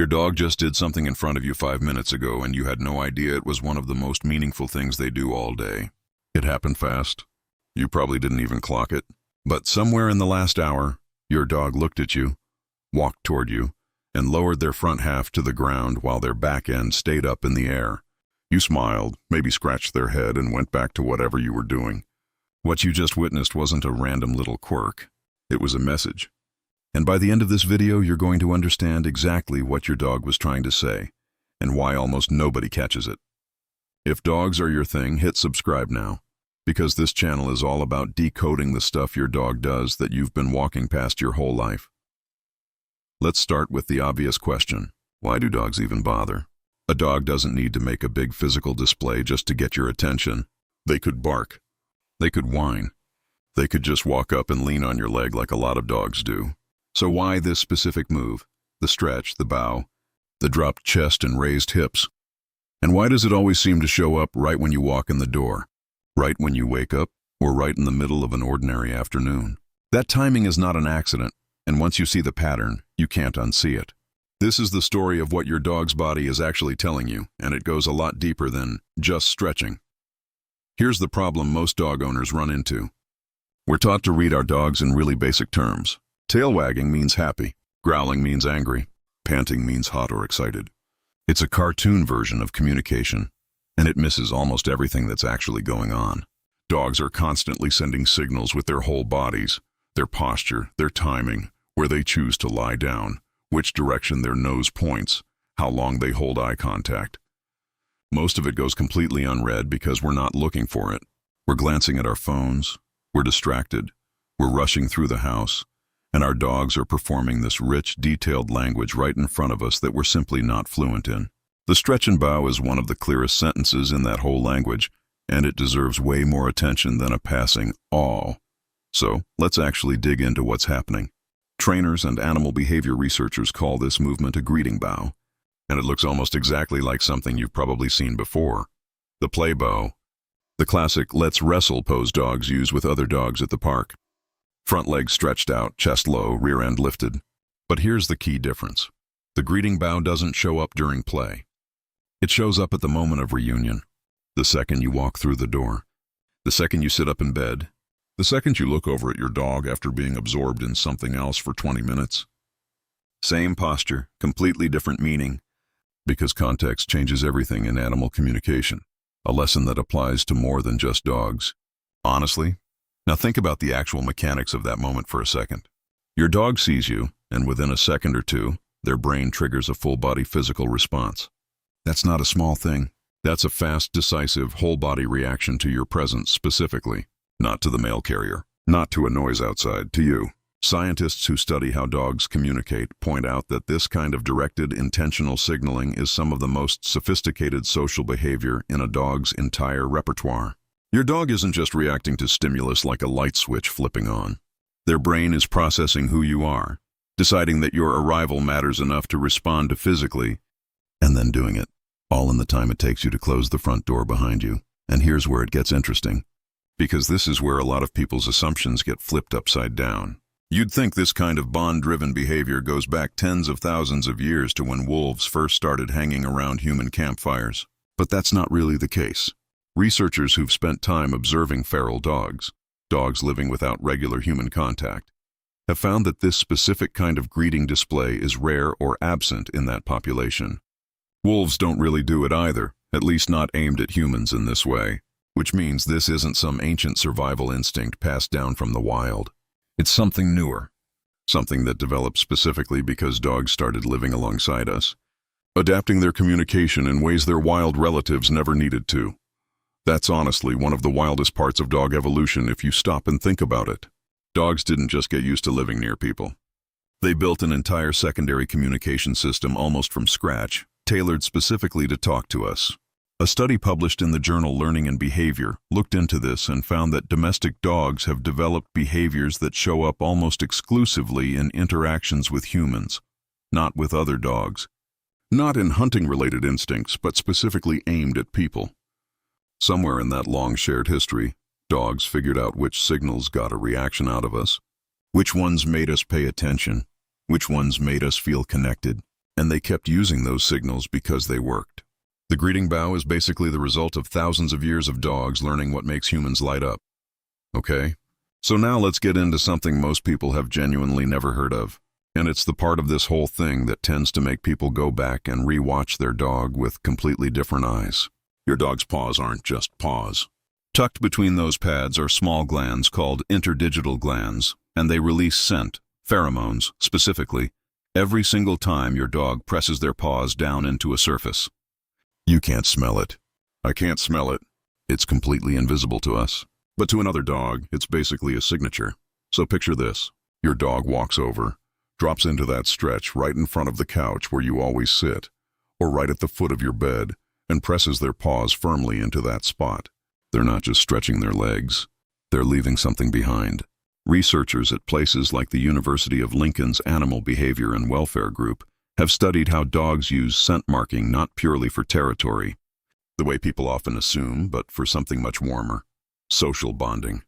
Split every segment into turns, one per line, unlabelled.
Your dog just did something in front of you 5 minutes ago and you had no idea it was one of the most meaningful things they do all day. It happened fast. You probably didn't even clock it. But somewhere in the last hour, your dog looked at you, walked toward you, and lowered their front half to the ground while their back end stayed up in the air. You smiled, maybe scratched their head, and went back to whatever you were doing. What you just witnessed wasn't a random little quirk. It was a message. And by the end of this video, you're going to understand exactly what your dog was trying to say, and why almost nobody catches it. If dogs are your thing, hit subscribe now, because this channel is all about decoding the stuff your dog does that you've been walking past your whole life. Let's start with the obvious question. Why do dogs even bother? A dog doesn't need to make a big physical display just to get your attention. They could bark. They could whine. They could just walk up and lean on your leg like a lot of dogs do. So why this specific move? The stretch, the bow, the dropped chest and raised hips? And why does it always seem to show up right when you walk in the door? Right when you wake up, or right in the middle of an ordinary afternoon? That timing is not an accident, and once you see the pattern, you can't unsee it. This is the story of what your dog's body is actually telling you, and it goes a lot deeper than just stretching. Here's the problem most dog owners run into. We're taught to read our dogs in really basic terms. Tail wagging means happy, growling means angry, panting means hot or excited. It's a cartoon version of communication, and it misses almost everything that's actually going on. Dogs are constantly sending signals with their whole bodies, their posture, their timing, where they choose to lie down, which direction their nose points, how long they hold eye contact. Most of it goes completely unread because we're not looking for it. We're glancing at our phones, we're distracted, we're rushing through the house, and our dogs are performing this rich, detailed language right in front of us that we're simply not fluent in. The stretch and bow is one of the clearest sentences in that whole language, and it deserves way more attention than a passing aw. So, let's actually dig into what's happening. Trainers and animal behavior researchers call this movement a greeting bow, and it looks almost exactly like something you've probably seen before. The play bow, the classic let's wrestle pose dogs use with other dogs at the park. Front legs stretched out, chest low, rear end lifted. But here's the key difference. The greeting bow doesn't show up during play. It shows up at the moment of reunion. The second you walk through the door. The second you sit up in bed. The second you look over at your dog after being absorbed in something else for 20 minutes. Same posture, completely different meaning, because context changes everything in animal communication, a lesson that applies to more than just dogs. Honestly, now think about the actual mechanics of that moment for a second. Your dog sees you, and within a second or two, their brain triggers a full-body physical response. That's not a small thing. That's a fast, decisive, whole-body reaction to your presence specifically. Not to the mail carrier, not to a noise outside, to you. Scientists who study how dogs communicate point out that this kind of directed, intentional signaling is some of the most sophisticated social behavior in a dog's entire repertoire. Your dog isn't just reacting to stimulus like a light switch flipping on. Their brain is processing who you are, deciding that your arrival matters enough to respond to physically, and then doing it, all in the time it takes you to close the front door behind you. And here's where it gets interesting. Because this is where a lot of people's assumptions get flipped upside down. You'd think this kind of bond-driven behavior goes back tens of thousands of years to when wolves first started hanging around human campfires. But that's not really the case. Researchers who've spent time observing feral dogs living without regular human contact, have found that this specific kind of greeting display is rare or absent in that population. Wolves don't really do it either, at least not aimed at humans in this way. Which means this isn't some ancient survival instinct passed down from the wild. It's something newer, something that developed specifically because dogs started living alongside us, adapting their communication in ways their wild relatives never needed to. That's honestly one of the wildest parts of dog evolution if you stop and think about it. Dogs didn't just get used to living near people. They built an entire secondary communication system almost from scratch, tailored specifically to talk to us. A study published in the journal Learning and Behavior looked into this and found that domestic dogs have developed behaviors that show up almost exclusively in interactions with humans, not with other dogs. Not in hunting-related instincts, but specifically aimed at people. Somewhere in that long shared history, dogs figured out which signals got a reaction out of us, which ones made us pay attention, which ones made us feel connected, and they kept using those signals because they worked. The greeting bow is basically the result of thousands of years of dogs learning what makes humans light up. Okay? So now let's get into something most people have genuinely never heard of. And it's the part of this whole thing that tends to make people go back and re-watch their dog with completely different eyes. Your dog's paws aren't just paws. Tucked between those pads are small glands called interdigital glands, and they release scent, pheromones specifically, every single time your dog presses their paws down into a surface. You can't smell it. I can't smell it. It's completely invisible to us. But to another dog, it's basically a signature. So picture this. Your dog walks over, drops into that stretch right in front of the couch where you always sit, or right at the foot of your bed, and presses their paws firmly into that spot. They're not just stretching their legs. They're leaving something behind. Researchers at places like the University of Lincoln's Animal Behavior and Welfare Group have studied how dogs use scent marking not purely for territory, the way people often assume, but for something much warmer: social bonding.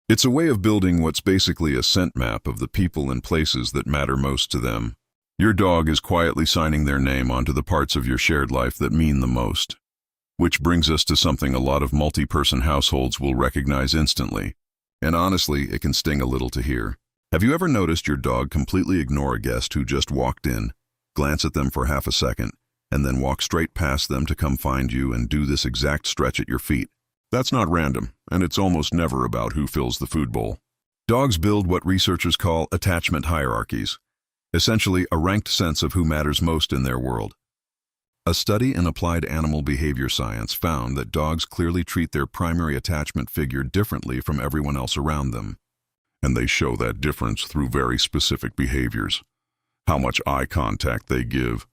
It's a way of building what's basically a scent map of the people and places that matter most to them. Your dog is quietly signing their name onto the parts of your shared life that mean the most. Which brings us to something a lot of multi-person households will recognize instantly. And honestly, it can sting a little to hear. Have you ever noticed your dog completely ignore a guest who just walked in, glance at them for half a second, and then walk straight past them to come find you and do this exact stretch at your feet? That's not random, and it's almost never about who fills the food bowl. Dogs build what researchers call attachment hierarchies, essentially a ranked sense of who matters most in their world. A study in applied animal behavior science found that dogs clearly treat their primary attachment figure differently from everyone else around them. And they show that difference through very specific behaviors. How much eye contact they give,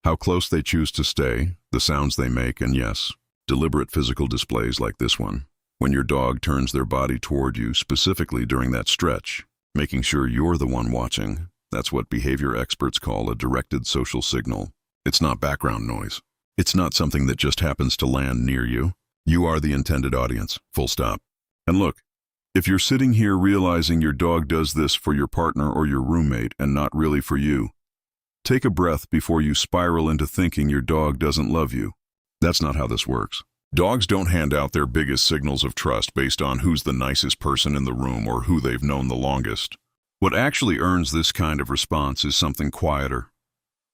how close they choose to stay, the sounds they make, and yes, deliberate physical displays like this one. When your dog turns their body toward you specifically during that stretch, making sure you're the one watching, that's what behavior experts call a directed social signal. It's not background noise. It's not something that just happens to land near you. You are the intended audience, full stop. And look, if you're sitting here realizing your dog does this for your partner or your roommate and not really for you, take a breath before you spiral into thinking your dog doesn't love you. That's not how this works. Dogs don't hand out their biggest signals of trust based on who's the nicest person in the room or who they've known the longest. What actually earns this kind of response is something quieter.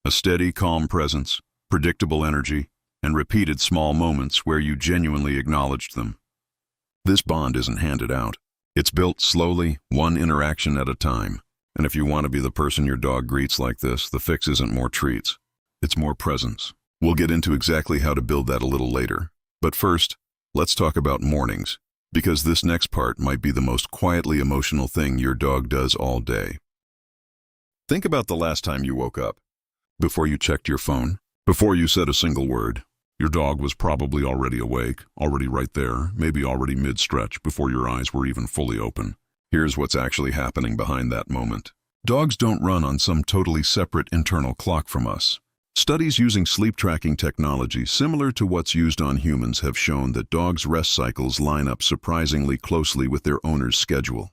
A steady, calm presence, predictable energy, and repeated small moments where you genuinely acknowledged them. This bond isn't handed out. It's built slowly, one interaction at a time. And if you want to be the person your dog greets like this, the fix isn't more treats. It's more presence. We'll get into exactly how to build that a little later. But first, let's talk about mornings, because this next part might be the most quietly emotional thing your dog does all day. Think about the last time you woke up. Before you checked your phone, before you said a single word, your dog was probably already awake, already right there, maybe already mid-stretch before your eyes were even fully open. Here's what's actually happening behind that moment. Dogs don't run on some totally separate internal clock from us. Studies using sleep tracking technology similar to what's used on humans have shown that dogs' rest cycles line up surprisingly closely with their owner's schedule.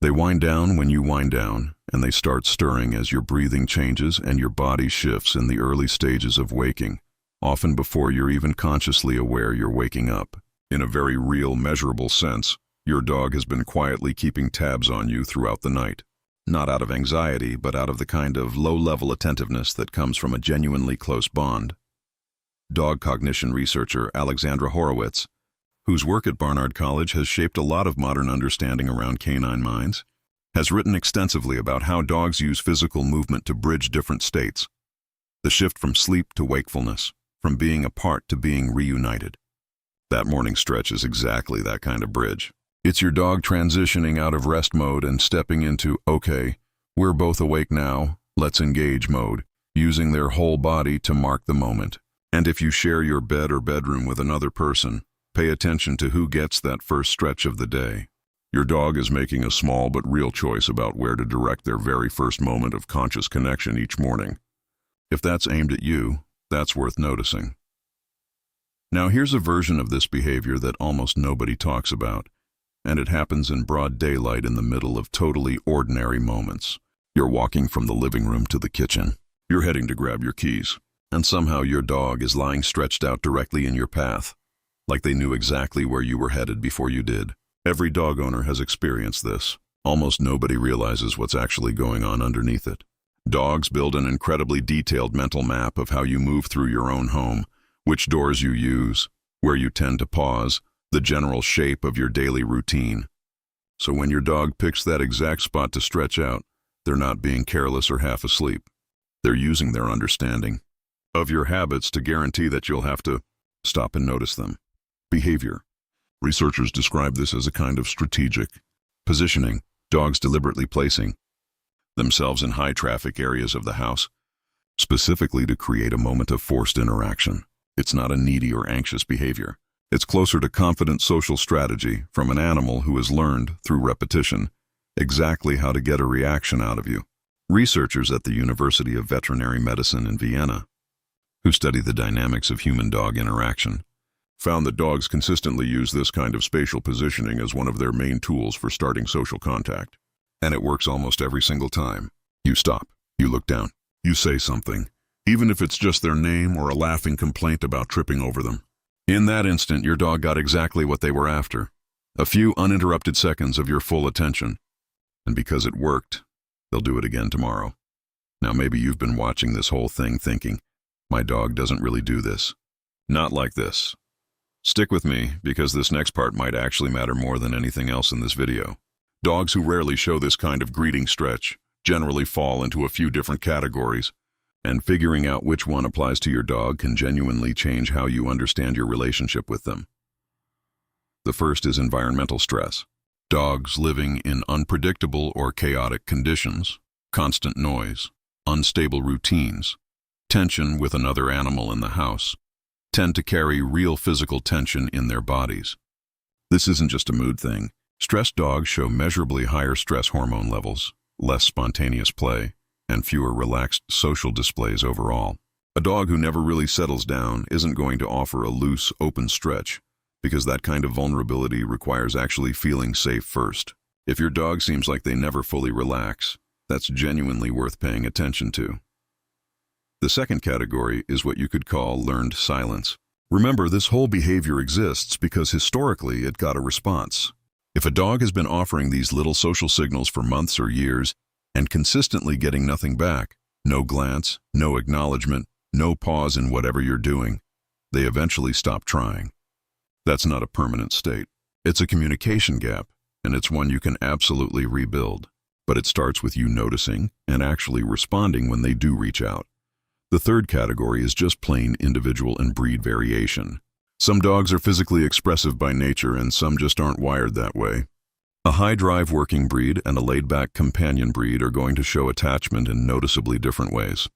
They wind down when you wind down, and they start stirring as your breathing changes and your body shifts in the early stages of waking, often before you're even consciously aware you're waking up. In a very real, measurable sense, your dog has been quietly keeping tabs on you throughout the night. Not out of anxiety, but out of the kind of low-level attentiveness that comes from a genuinely close bond. Dog cognition researcher Alexandra Horowitz, whose work at Barnard College has shaped a lot of modern understanding around canine minds, has written extensively about how dogs use physical movement to bridge different states. The shift from sleep to wakefulness, from being apart to being reunited. That morning stretch is exactly that kind of bridge. It's your dog transitioning out of rest mode and stepping into, okay, we're both awake now, let's engage mode, using their whole body to mark the moment. And if you share your bed or bedroom with another person, pay attention to who gets that first stretch of the day. Your dog is making a small but real choice about where to direct their very first moment of conscious connection each morning. If that's aimed at you, that's worth noticing. Now here's a version of this behavior that almost nobody talks about, and it happens in broad daylight in the middle of totally ordinary moments. You're walking from the living room to the kitchen. You're heading to grab your keys, and somehow your dog is lying stretched out directly in your path, like they knew exactly where you were headed before you did. Every dog owner has experienced this. Almost nobody realizes what's actually going on underneath it. Dogs build an incredibly detailed mental map of how you move through your own home, which doors you use, where you tend to pause, the general shape of your daily routine. So when your dog picks that exact spot to stretch out, they're not being careless or half asleep. They're using their understanding of your habits to guarantee that you'll have to stop and notice them. Behavior. Researchers describe this as a kind of strategic positioning, dogs deliberately placing themselves in high-traffic areas of the house, specifically to create a moment of forced interaction. It's not a needy or anxious behavior. It's closer to confident social strategy from an animal who has learned, through repetition, exactly how to get a reaction out of you. Researchers at the University of Veterinary Medicine in Vienna, who study the dynamics of human-dog interaction, found that dogs consistently use this kind of spatial positioning as one of their main tools for starting social contact. And it works almost every single time. You stop, you look down, you say something, even if it's just their name or a laughing complaint about tripping over them. In that instant, your dog got exactly what they were after. A few uninterrupted seconds of your full attention. And because it worked, they'll do it again tomorrow. Now maybe you've been watching this whole thing thinking, my dog doesn't really do this. Not like this. Stick with me, because this next part might actually matter more than anything else in this video. Dogs who rarely show this kind of greeting stretch generally fall into a few different categories, and figuring out which one applies to your dog can genuinely change how you understand your relationship with them. The first is environmental stress. Dogs living in unpredictable or chaotic conditions, constant noise, unstable routines, tension with another animal in the house, tend to carry real physical tension in their bodies. This isn't just a mood thing. Stressed dogs show measurably higher stress hormone levels, less spontaneous play, and fewer relaxed social displays overall. A dog who never really settles down isn't going to offer a loose, open stretch, because that kind of vulnerability requires actually feeling safe first. If your dog seems like they never fully relax, that's genuinely worth paying attention to. The second category is what you could call learned silence. Remember, this whole behavior exists because historically it got a response. If a dog has been offering these little social signals for months or years and consistently getting nothing back, no glance, no acknowledgement, no pause in whatever you're doing, they eventually stop trying. That's not a permanent state. It's a communication gap, and it's one you can absolutely rebuild. But it starts with you noticing and actually responding when they do reach out. The third category is just plain individual and breed variation. Some dogs are physically expressive by nature, and some just aren't wired that way. A high-drive working breed and a laid-back companion breed are going to show attachment in noticeably different ways.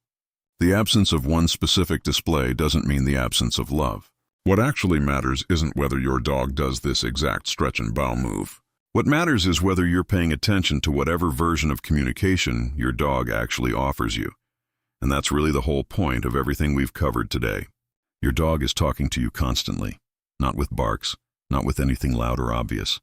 The absence of one specific display doesn't mean the absence of love. What actually matters isn't whether your dog does this exact stretch and bow move. What matters is whether you're paying attention to whatever version of communication your dog actually offers you. And that's really the whole point of everything we've covered today. Your dog is talking to you constantly, not with barks, not with anything loud or obvious,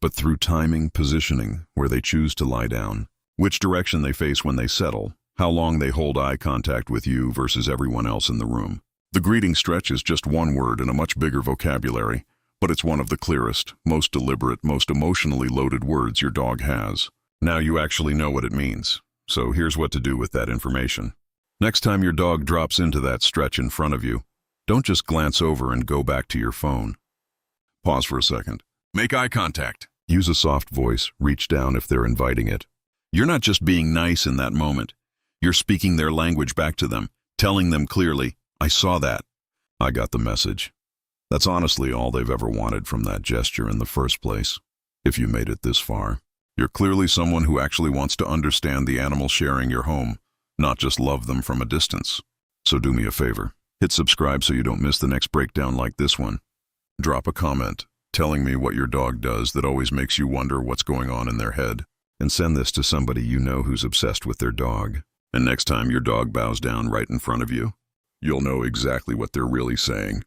but through timing, positioning, where they choose to lie down, which direction they face when they settle, how long they hold eye contact with you versus everyone else in the room. The greeting stretch is just one word in a much bigger vocabulary, but it's one of the clearest, most deliberate, most emotionally loaded words your dog has. Now you actually know what it means, so here's what to do with that information. Next time your dog drops into that stretch in front of you, don't just glance over and go back to your phone. Pause for a second. Make eye contact. Use a soft voice. Reach down if they're inviting it. You're not just being nice in that moment. You're speaking their language back to them, telling them clearly, I saw that. I got the message. That's honestly all they've ever wanted from that gesture in the first place. If you made it this far, you're clearly someone who actually wants to understand the animal sharing your home, not just love them from a distance. So do me a favor. Hit subscribe so you don't miss the next breakdown like this one. Drop a comment telling me what your dog does that always makes you wonder what's going on in their head. And send this to somebody you know who's obsessed with their dog. And next time your dog bows down right in front of you, you'll know exactly what they're really saying.